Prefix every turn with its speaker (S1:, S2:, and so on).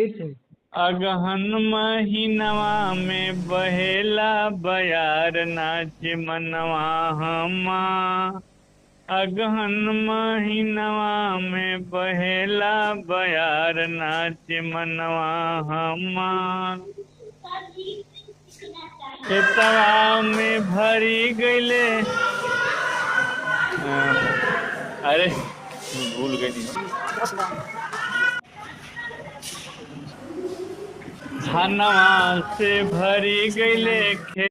S1: फिर से।
S2: अगहन महीनवा में बहेला बयार नाच मनवा हमा। अगहन महीनवा में बहेला बयार नाच मनवा हमार। खेतवा में भरी गईले अरे भूल गई। धनवा से भरी गईले